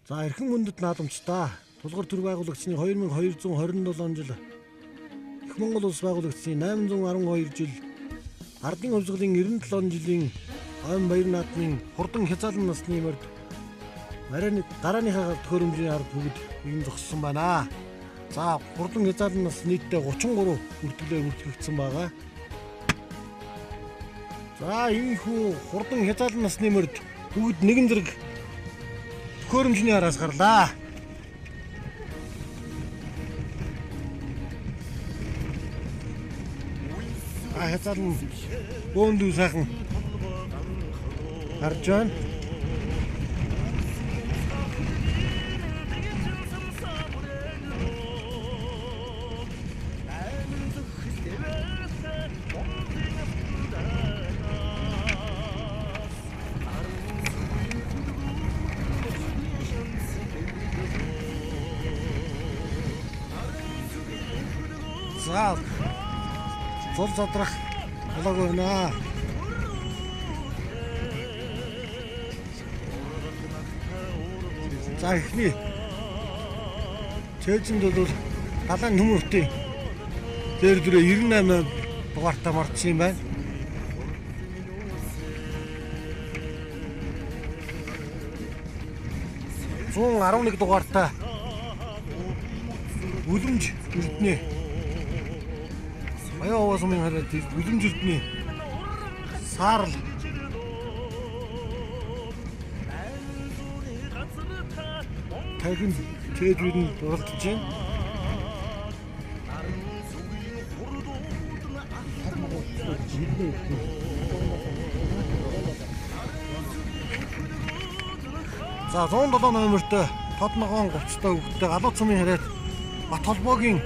За эрхэм мөндөд наадамчдаа тулгуур төр байгуулагчны 2227 жил Их Монгол улс байгуулагчны 812 жил ардын хувьсгалын 97 жилийн ойн баяр наадмын хурдан хязгаалan насны морд гарааныхаа төхөөрөмжийн ард бүгд ийм зогссон байна. За хурдан хязгаалan нас нийтдээ 33 бүртгэлээр бүртгэгдсэн байгаа. За энэ хүү хурдан хязгаалan насны морд бүгд нэгэн зэрэг төхөөрөмжний араас гарлаа. Хязгаалan бөөндүү сайхан харж байна. За зул задрах болоог байна. За ихний чэйжинд бол далайн төмөртийн дээр дүрээ 98 дугаартаа марцсан юм байна. Зүүн 11 дугаартаа үлэмж эрдэнэ Баян овоосмын хараад үлэмж эрдэнэ саарл тайгын чэйжүүд нь оролцож байна. За 107 номертой Тодногоон гоцтой хөвгтэй галуу цумын хараад Бат холбоогийн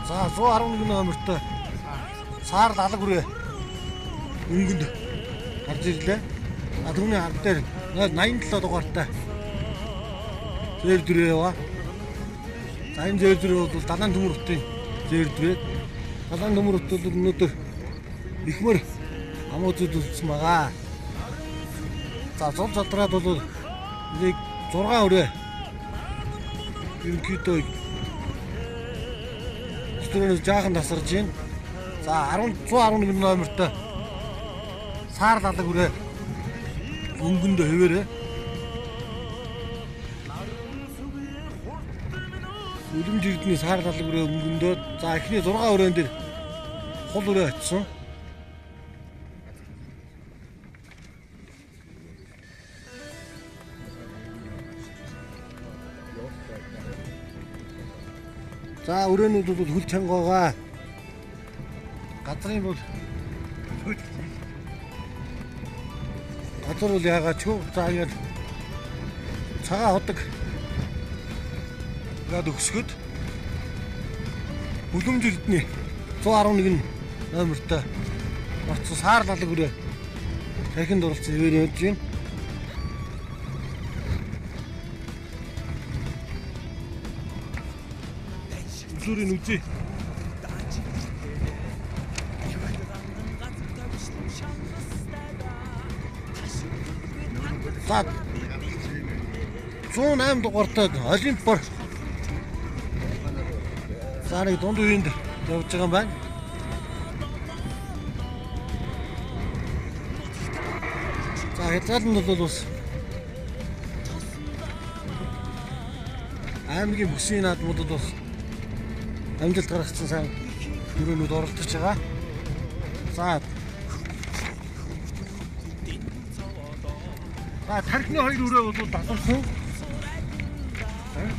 За 111 номертой саар далаг хүрээ өнгөнд гарч ирлээ. Түүний ард дээр 87 дугаартай зээл дүрээ яваа. За энэ зээл дүрээ бол далайн төмөртийн зээл дүрээ. Далайн төмөрт бол өнөөдөр ихмэр амуудад үлдсэн байгаа. За зул задраад бол нэг 6 өрөө ерөнхийдөө түрүүнээс жаахан тасарж байна. За 111 номертой саар далаг хүрээ өнгөндөө хэвээрээ үлэмж эрдэнэ саар далаг хүрээ өнгөндөө за эхний 6 өрөөнд дээр хул өрөө очсон. За өрөөнүүд бол хөл чангаагаа газрын бол газар бол яагаад чөв заагаад цагаан ходог яад өгсгöd үлэмж эрдэнэ 111 номертой орцсон саар далаг хүрээ тархинд оролцсон хэвээр явж байна. Зүрийн үзье. За 108 дугаартай Олимпор За нэг дунд үеинд явж байгаа юм байна. За хязгаалт нь бол бас аймгийн бүсийн наадмуудад бас амжилт гаргасан сайн өрөөнүүд оролцож байгаа. За тархины 2 өрөө бол дасалсан.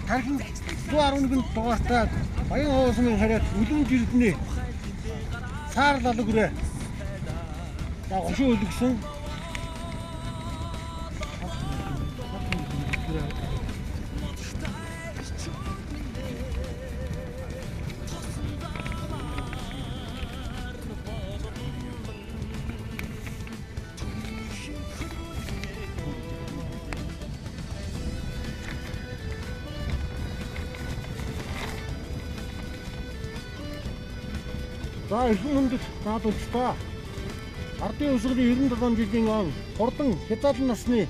Тархин 111 дугаартай Баян хоосны хараад үлэн жилдний саар лалаг өрөө. За гошин өлгсөн. За эрхэм хүндэт наадуучлаа. Ардын өсгөлийн 97 жилийн он хурдан хязгаалт насны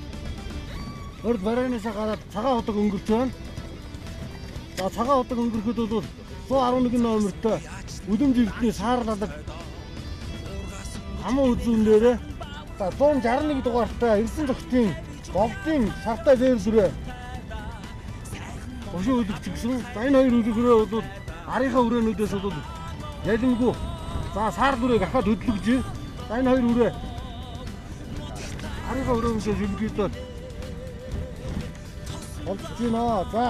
урд барайнасаа гараад цагаан ходог өнгөрч байна. За цагаан ходог өнгөрөхөд бол 111 номертой үлэм жилдний саар лалаг хамаа үзүүнээрээ за 161 дугаартай Эрдэнэ зохицын голдын сартай зээл дүрээ гошин өлөгч гэсэн. За энэ хоёр үлгэрээ бол арийнхаа өрөөнүүдээс бол ялимгүй. За саар дүрийг ахаад хөдлөж. За энэ хоёр өрөө арийнхаа өрөөнөөс хилгийдээд болчихж байна. За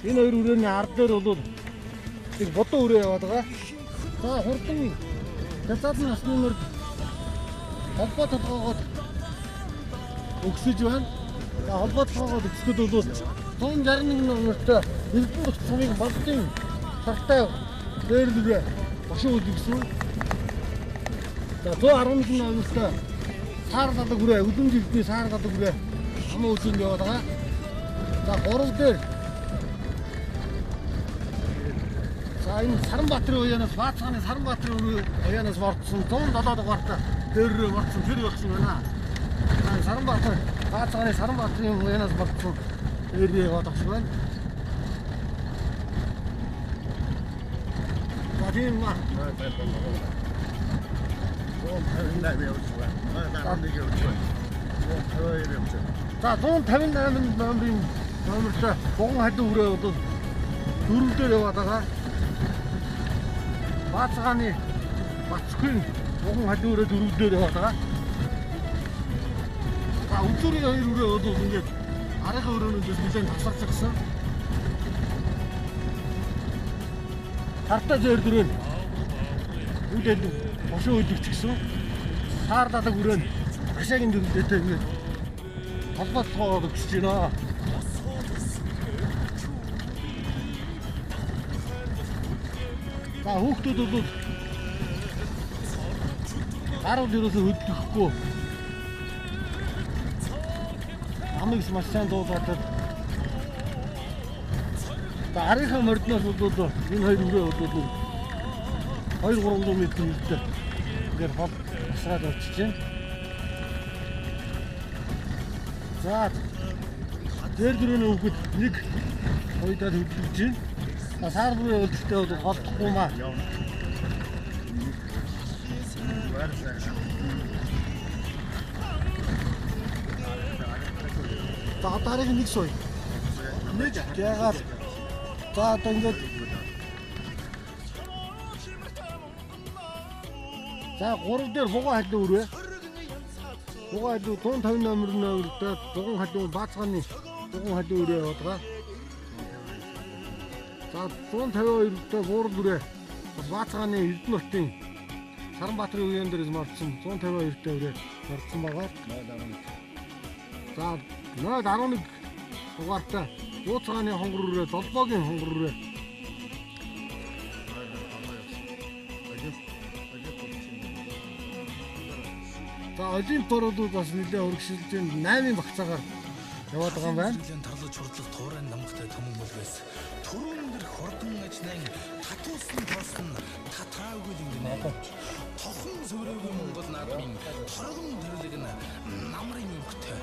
энэ хоёр өрөөний ард дээр бол нэг бодон өрөө яваад байгаа. За хурдан хязгаалт насны нэр холбоо толгоогоод өгсөж байна. За холбоо толгоогоод өгсөд бол 161 номертой Эрдэнэ зохицын голдын сартай зээл дүрээ гошин өлгсөн. За 111 номертой саар лалаг өрөө үлэм жилдний саар лалаг өрөө хамаа үзүүнд яваад байгаа. За 3 дээр за энэ Саранбаатарын уяанаас Баацгааны Саранбаатарын уяанаас мордсон 170 дугаартай дээрээ мордсон тэр багсан байна. За Саранбаатар Баацгааны Саранбаатарын уяанаас мордсон дээрээ яваад байна. За тийм маа. За 158 номерын номертой Буган хадив өрөө бол дөрвөлдөр яваад байгаа. Баацгааны Бацхийн Буган хадив өрөө дөрвөлдөр яваад байгаа. За үзүүрийн хоёр өрөө бол ингээд арийнхаа өрөөнөөс нэлээд тасарчихсан. Сартай зээл дүрээ үүдэл гошин өлгч гэсэн. Саар лалаг өрөө нь агшаагийн дөрвөлтэй ингээд холбооцоогоод өгсөж байна. За хүүхдүүд бол гарууд ерөөсөө хөдлөхгүй. Амигс маш сайн дуулаад. За арийнхаа мордноос бол энэ хоёр өрөө бол 2-300 м хэмжээтэй ингээд хол асраад очиж байна. За дээр дөрөвний хүүхэд нэг хоёудаар хөдлөж байна. Саар бүрээ өлтөлтэй бол голдохгүй маа. За дараагийн нэг сууя. Нэг яагаад за одоо ингээд за 3 дээр буган хадив өрөө. Буган хадив 150 номерын өрөөтэй буган хадив Баацгааны буган хадив өрөө яваад байгаа. За 152-тэй буур дүрээ Баацгааны Эрдэнэ хотын Саранбаатарын уяан дээрээс мордсон 152-тэй өрөө мордсон байгаа. За 011 дугаартай Бууцгааны хонгор өрөө, Долбоогийн хонгор өрөө. За Олимпор бол бас нэлээд урагшилж 8 багцаагаар яваад байгаа юм байна. Нэлээд тарлаж хурдлах туурайн намгатай төмөн болвэс. Төрүүн дэр хурдан ажнан татуулсан тоосон татаагүй юм гинэ. Тохон сүрээгүй Монгол наадмын торгон дэрлэг нь намрын өнгөтэй.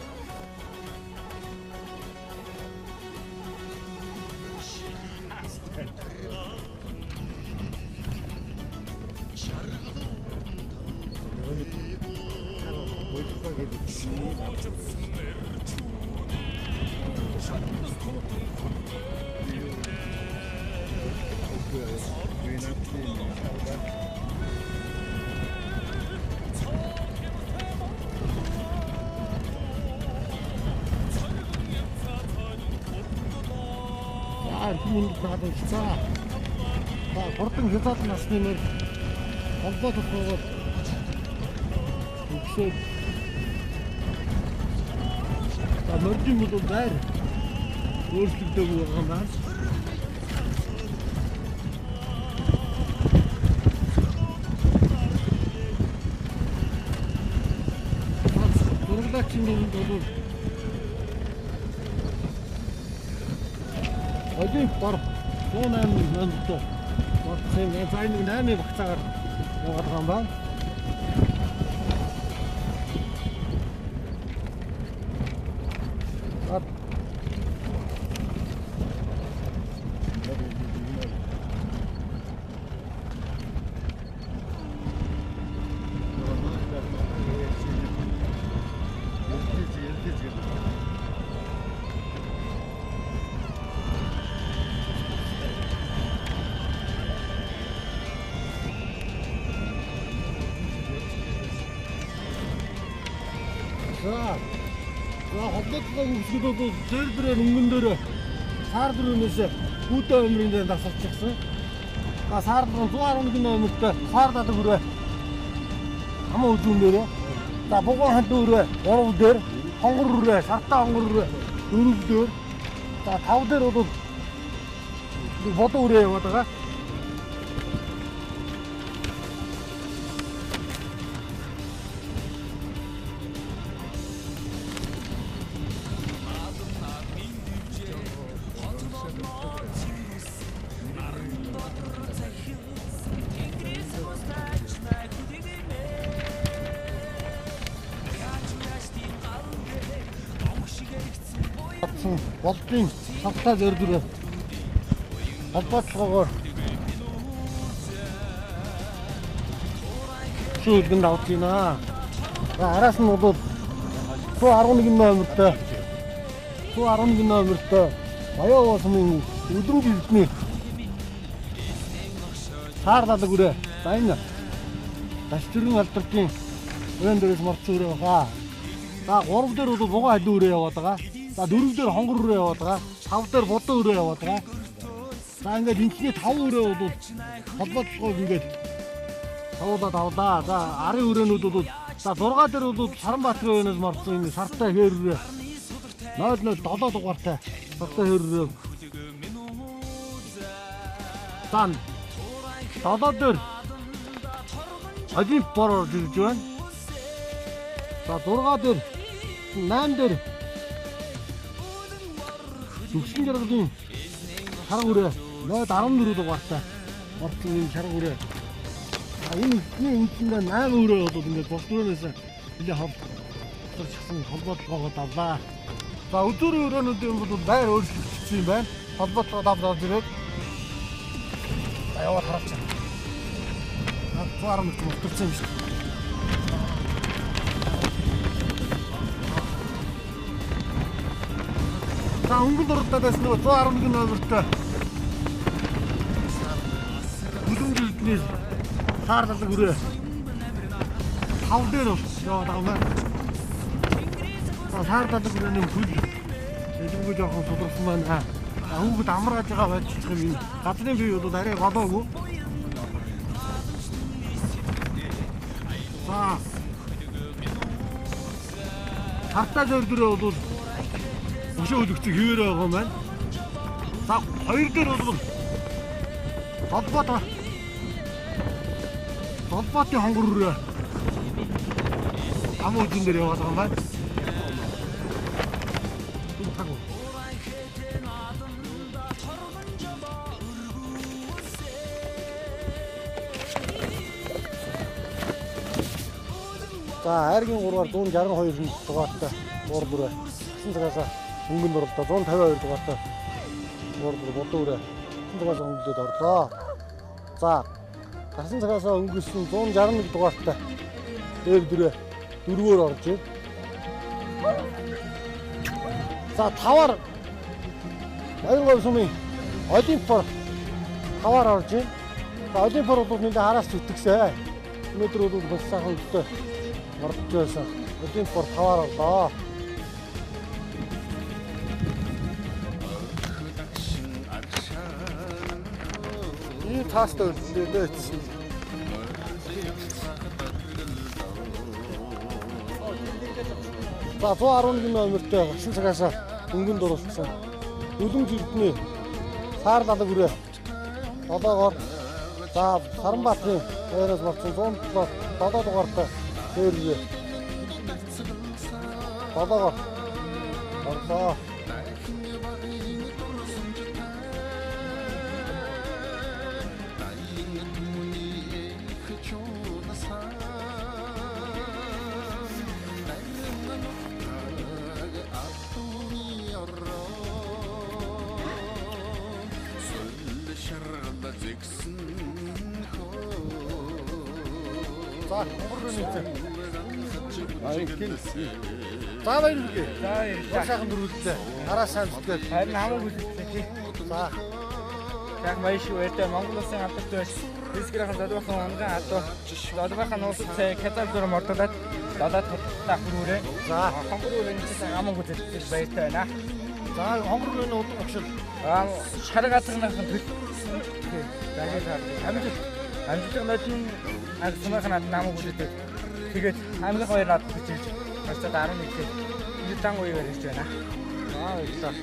Хүнд гадаг цаа. Хурдан хязгаар насны мөр холбоотой байгаа. Үсээ. Мөржин бол байр. Өөрчлөгдөв байгаа юм байна. Дурглагчийн бол один бор 108 мянгатай. Моцын цайны 8 багцаагаар яваад байгаа юм байна. Холбоотой үсгүүд зөөлбөрөөр өнгөн дээр сар дөрөвнөөс хүүтэй өмрийн дээр дасалчихсан. Сар 111 номертой сар дадаг хүрээ. Хамаа үзүүн дээр. Бугуун ханд хүрээ 3 дээр, хонгор хүрээ, сартаа хонгор хүрээ 4 дээр. 5 дээр бол бодоо хүрээ яваад байгаа. Болдын хавтаа зөргөрөө холбоотлогоор шүүлгэн давж байна. Араас нь бол 111 номертой. 111 номертой. Баян уусмын өдрөн жилдний сар дадаг үрээ. За энэ Дашчирэн алдрын өрөөнд дээрээс морцсон үрээ баа. За 3 дээр бол бугаан хадуу үрээ яваад байгаа. За 4 дээр хонгор үрээ яваад байгаа. 5 дээр бодоо үрээ яваад байгаа. За ингээд энэний 5 үрээ бол холбоотлогоор ингээд тавлаа. За арын үрээнүүд бол за 6 дээр бол Саранбаатар өрөөнөөс морцсон энэ сартай хээр үрээ 007 дугаартай сартай хээр үрээ. За 7 дээр Олимп бороор жүрж байна. За 6 дээр 8 дээр Зүгшин жаргалын шарга үрээ 014 дугаартай морцсон энэ шарга үрээ. Энэ энэчиндээ 8 үрээ бол ингээд босдуурээс нэлээ холбооцсон холбоотлогоо давлаа. За өдөрийн өрөөнүүдийн бол байр өөрчлөгдсөн юм байна. Холбоотлогоо давлаад ирээд яваад хараач. Фарм мөртөрсөн юм шүү дээ. За өнгөн дуртадаас нөгөө 111 номертой бүлээн жилдний сар дадаг үрээ 5 дээр яваад байгаа юм байна. Сар дадаг үрээний хөл элемгүй жоохон сулрсан байна. Хүүхэд амрааж байгаа байж юм. Газрын бие бол арай голоогүй. За хартаа зөрдөрөө бол өшөө өлөгцөг хിവэрэ байгаа юм байна. За 2 дээр бол толботын хонгор үрээ амуудын дээр яваад байгаа юм байна. За хайргийн 3-аар 162 дугаартай уур бүрээ гэсэн цагаасаа өнгөн дурлаа 152 дугаартай уур бүр бодоо үрээ гэсэн цагаасаа өнгөлөд орлоо. За гасан цагаасаа өнгөсөн 161 дугаартай дээр бүрээ дөрвөөр орж байна. За 5-аар Баяргов сумын Олимпор 5-аар орж байна. За Олимпор бол нэлээд хараас зүтгэсэн. Өнөөдөр бол бас сайхан өдөртөө орж байсан. Олимпор 5-аар орлоо. Энэ таастай үлдээ гэсэн. За 111 номертой гсэн цагаас өнгөнд дуруулсан. Үлэн зүрдний саар лалаг үрээ 7-оор за Саранбаатарын байраас болсон 107 дугаартай хөрөө 7-оор орлоо. За баяр үгүй. За сайхан дөрвөлдөө. Хараа сайн зүтгээд. Харин хамаагүй үзлээ тий. За Яг маш шүү өртөө Монгол улсын хамтарч байж Бэлгэрийн залуухан онгон адуу залуухан улс цай Катар дүр мордолоод далаад татах бүрээ. за Хонгор өрөөний хамаагүй үзлээ баяртай байна. за хонгор өрөөний удан огшил. Шаргатгынхан төл. Дахиад амжилт нотын агсмахан намайг үздэг. Тэгээд хамгийн хоёр над бичиж хашаад 11-т илтан гоёор ирж байна. Баярлалаа.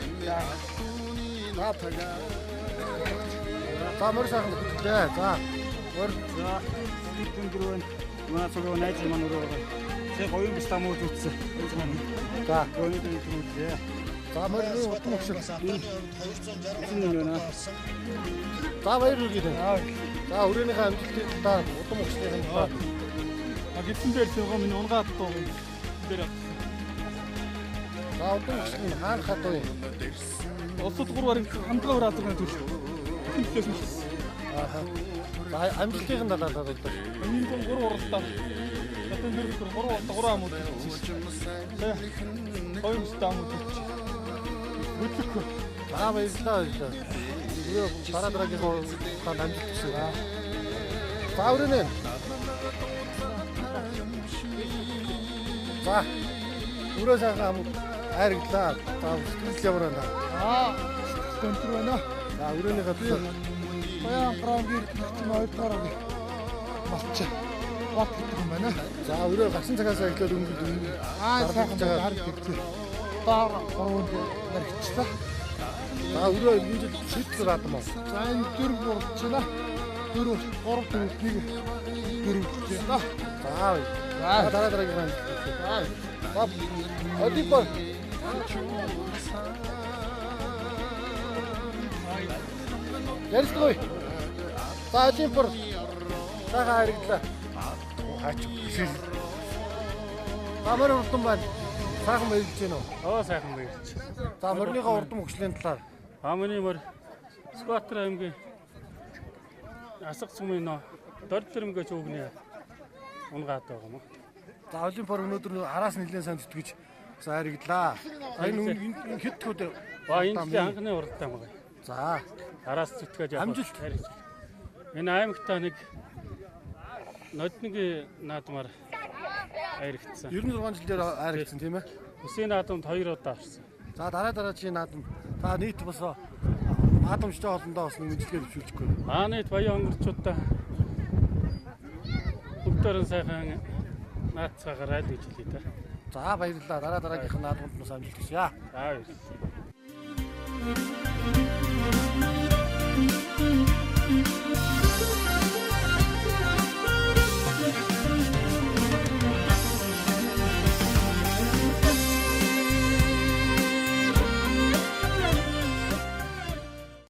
За мөр сайхан үзлээ. За мөр Стивен Грүүн маасаа найз маань өрөө. Тэг гоён бис тамууд үзсэн. за Гоён үзлээ. за мөрний удан огшил. 260 мөн. За баяр үгүй дээ. За өрөөнийхөө амжилтыг та удан огшлын та. Гитэн дээр байгаа миний унгаад тоо. Тэр За удан огшлын хаан хатуу юм. Улсад 3 бараг хамтгаа өрөөд байгаа төлөв. Хинтлээс нь. За амжилтыг нь далаад одоо. Миний 3 уралдаа. Гитэн дээр 3 амууд. Гоён бис тамууд. Бүтгэх. За баярлалаа. Өрөө дараагийн та амжилт хүсье. За өрөөнэ. За өрөө сайхан амууд хайрглаа. За сэтгэл ямар байна? Контр байна. За өрөөнийхөө төлөө Баян промбир нойтор малч. Бат гэдэг юм байна. за өрөө гасан цагаас эхлээд өнгөд Сайхан харж ирсэн. Таар ороод барьчихлаа. за өрөө энэ жил шийдэл радам уу? За энэ 4 болчихлаа. 4 3 4 за. За дараагийн маань. За Олимпор Ярилцгүй. За Олимпор сайхан харагдлаа. Хаач. Амар урдсан байна. Сайхан мэйлж гэнэ үү? Сайхан баярч. За мөрнийхөө урдам хөгжлийн талаар. Хамгийн мөр Скватер аймгийн асах цүмийн дөрдөрмгөө чөөгнээ унгаад байгаа юм. За Олимпор өнөөдөр араас нэлээд сайн зүтгэж хайрагдлаа. Энэ хэд төхөд Энэ жилийн анхны уралдаан байгаа. за Араас зүтгэж явах. Амжилт. Энэ аймагтаа нэг нодны наадмаар хайрагдсан. 96 жилээр хайрагдсан тийм ээ. Үсийн наадамд 2 удаа авсан. За дараагийн наадам та нийт бас наадамчтай хоолндоо бас мэдлэгээр хөвчүүлчихгүй. Нийт баян онгорчуудаа бүгдээрээ сайхан наацгаагаар айл гэж хэлээ та. За баярлалаа. Дараагийнх нь наадамд бас амжилт хүсье. За баярлалаа.